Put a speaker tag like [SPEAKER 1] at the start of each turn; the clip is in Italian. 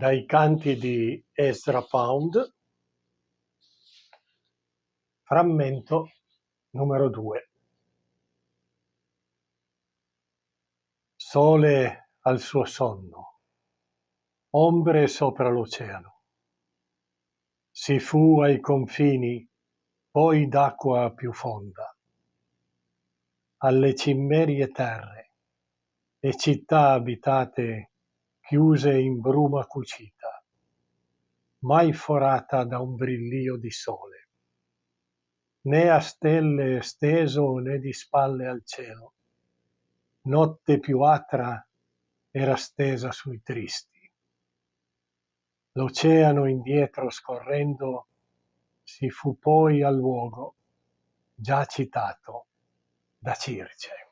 [SPEAKER 1] Dai canti di Ezra Pound, frammento numero 2. Sole al suo sonno, ombre sopra l'oceano. Si fu ai confini, poi d'acqua più fonda, alle cimmerie terre e città abitate chiuse in bruma cucita, mai forata da un brillio di sole, né a stelle steso né di spalle al cielo. Notte più atra era stesa sui tristi. L'oceano indietro scorrendo si fu poi al luogo già citato da Circe.